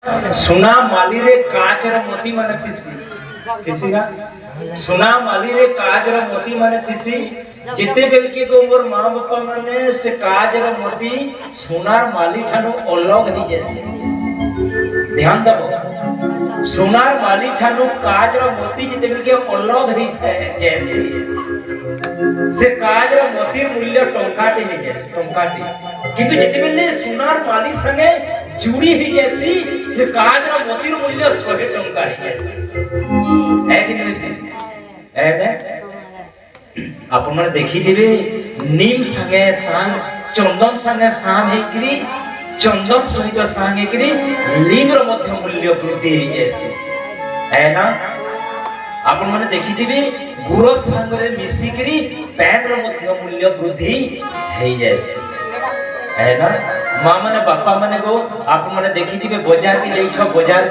सुना माली रे काच रे मोती माने थिसी ना सुना माली रे काच रे मोती माने थिसी जिते बेल के गो मोर मां बापा माने से काच रे मोती सोनार माली ठानो अलग ही जैसे ध्यान दबो सोनार माली ठानो काच रे मोती जिते बेल के अलग ही जैसे से काज रे मोतीर मूल्य टंकाटे ही जैसे टंकाटे किंतु जिते बेले सोनार माली संगे जुड़ी ही जैसी से काज रे मोतीर मूल्य 100 टंका ही जैसे है कि नहीं से है ना आपण माने देखि दिबे नीम संगे सांग चंदन संगे सांग हेकरी चंदन सहित सांग हेकरी नीम रो मध्य मूल्य वृद्धि ही जैसे है ना आपण माने देखि दिबे गुरो संगे मिसी करी पैंट रो मध्य मूल्य वृद्धि हे जैसे है ना मां माने बापा माने गो आप माने देखि दिबे बाजार के जाइछो बाजार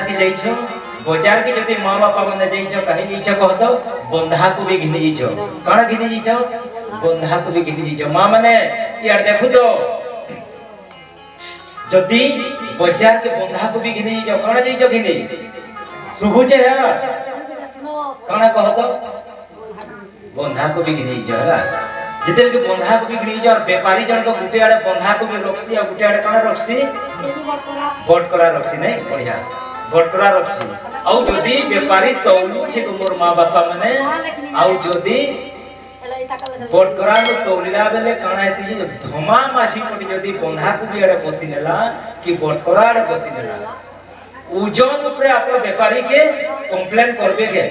के जाइछो बाजार के जदी मां बापा माने जाइछो कहि जाइछो कहतो बंधा को भी घिनि जाइछो काना घिनि जाइछो बंधा को भी घिनि जाइछो मां माने यार देखु तो जदी बाजार के बंधा को भी घिनि जाइछो काना जाइछो घिनि सुबुचे यार काना कहतो बंधा को भी घिनि जाइछो जिते के बंधा को भी घिनि जाइछो और व्यापारी जन को गुटे आड़े बंधा को भी रखसी और गुटे आड़े काना रखसी बटकरा रखसी नहीं बढ़िया बटकरा रखसी औ जदी व्यापारी तौलू छे मोर मां बापा माने औ जदी बटकरा को तौलिला बेले काना ऐसी धमा माछी पटी जदी बंधा को भी आड़े बसी नेला कि बटकरा आड़े बसी नेला ओजन ऊपर आप व्यापारी के कंप्लेन करबे के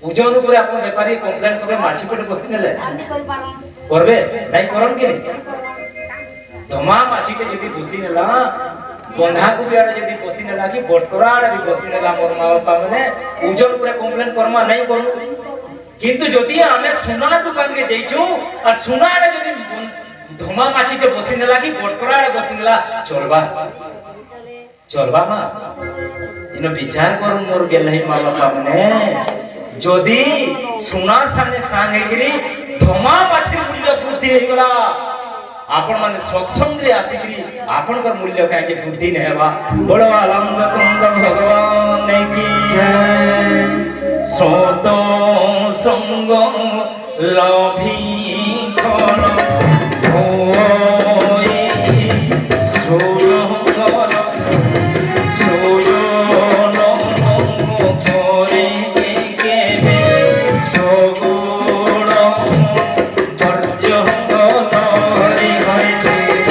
ओजन ऊपर आप व्यापारी कंप्लेन करबे माछी पटी बसी नेले करबे नहीं करन के धमा माछी के जदी बसी नेला बंधा को भी आड़े जदी बसी नेला कि बटकरा आड़े भी बसी नेला मोर मां बापा माने ओजन ऊपर कंप्लेन करमा नहीं करू किंतु जदी हमें सोना दुकान के जाइछु और सोना आड़े जदी धमा माछी के बसी नेला कि बटकरा आड़े बसी नेला चलबा मां इनो विचार कर मोर गेल नहीं मां बापा माने जदी सोना संगे संगे करी धमा माछी मूल्य वृद्धि हे गला आपण माने सत्संग रे आसीकरी आपण कर मूल्य काहे के वृद्धि नै हेबा बड़ो आनंद कुंद भगवान की है सत संग लभी खर होई सुरंगर सोयन करे केबे सगुण पर्जंग हरि हरि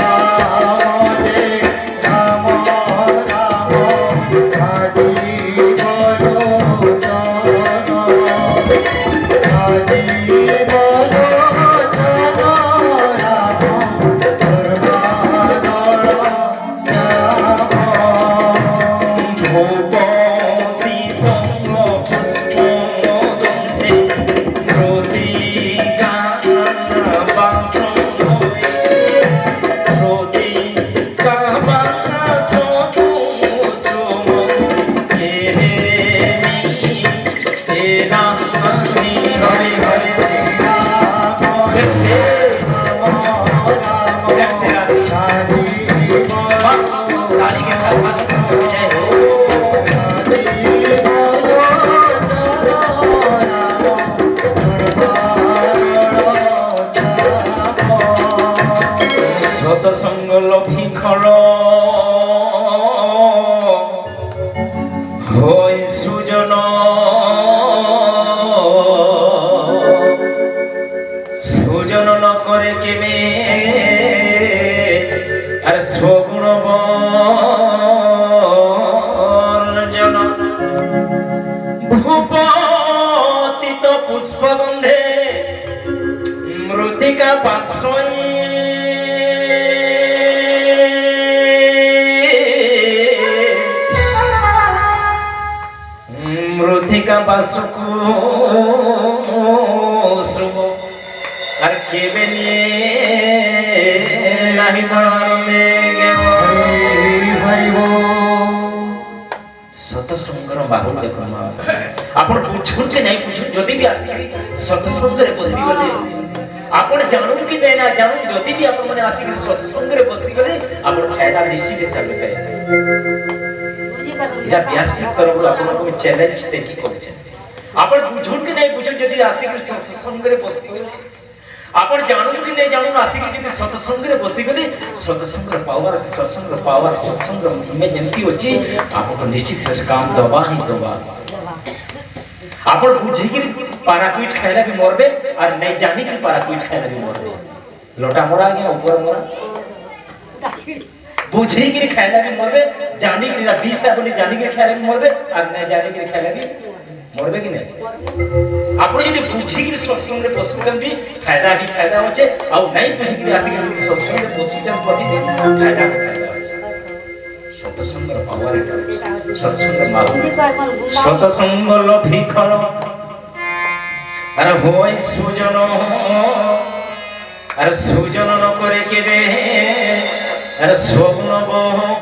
सत्संग लभी खर होई सुजन सुजन न करे केमे अरे स्वगुण वर्जन भूपतित पुष्पगंधे मृतिका पाश्रयी मृतिका बासुकु सुमो अर केबे नहीं माने हरिबो सतसंगर बाहु देखो आपण बुझुते नहीं बुझु जदी भी आसी सतसंग रे बसी गले ଆପଣ ଜାଣୁ କି ନାଇଁ ନା ଜାଣୁ ଯଦି ବି ଆପଣ ମାନେ ଆସିକି ସତ୍ସଙ୍ଗରେ ବସିଗଲେ ଆପଣ ଫାଇଦା ନିଶ୍ଚିତ ହିସାବରେ ପାଇବେ। এটা ব্যাসপীঠ তরফରୁ ଆପଣଙ୍କୁ ଚ୍ୟାଲେଞ୍ଜ ଦେଖି କହୁଛନ୍ତି। ଆପଣ ବୁଝୁନ କି ନାଇଁ ବୁଝୁନ ଯଦି ଆସିକି ସତ୍ସଙ୍ଗରେ ବସିଗଲେ ଆପଣ ଜାଣୁନ କି ନାଇଁ ଜାଣୁନ ଆସିକି ଯଦି ସତ୍ସଙ୍ଗରେ ବସିଗଲେ ସତ୍ସଙ୍ଗର ପାୱାର ଅଛି ସତ୍ସଙ୍ଗର ପାୱାର ସତ୍ସଙ୍ଗର ମହିମା ଯେମିତି ଅଛି ଆପଣଙ୍କୁ ନିଶ୍ଚିତ ସେ କାମ ଦବା ହିଁ ଦବା। ଆପଣ ବୁଝିକିରି ପାରାକୁଇଟ ଖାଇଲା ବି ମରବେ আর ନାଇଁ ଜାଣିକିରି ପାରାକୁଇଟ ଖାଇଲା ବି ମରବେ। ଲଟା ମରା ଆଜ୍ଞା ଉପର ମରା বুঝিকিরি খাইলা বি মরবে জানিকিরি না বিষ বলি জানিকিরি খাইলা বি মরবে আর না জানিকিরি খাইলা বি মরবে কি না। আপনি যদি বুঝিকিরি সৎসঙ্গে বসুছেন বি ফায়দা হি ফায়দা হচ্ছে আর নাই বুঝিকিরি আসিকি যদি সৎসঙ্গে বসুছেন প্রতিদিন ফায়দা হি ফায়দা হচ্ছে। সৎসঙ্গের পাওয়ার এটা সৎসঙ্গের মাধ্যম সৎসঙ্গ লভিক্ষণ আর হয় সুজন আর সুজন ন করে কেবে আর স্বপ্ন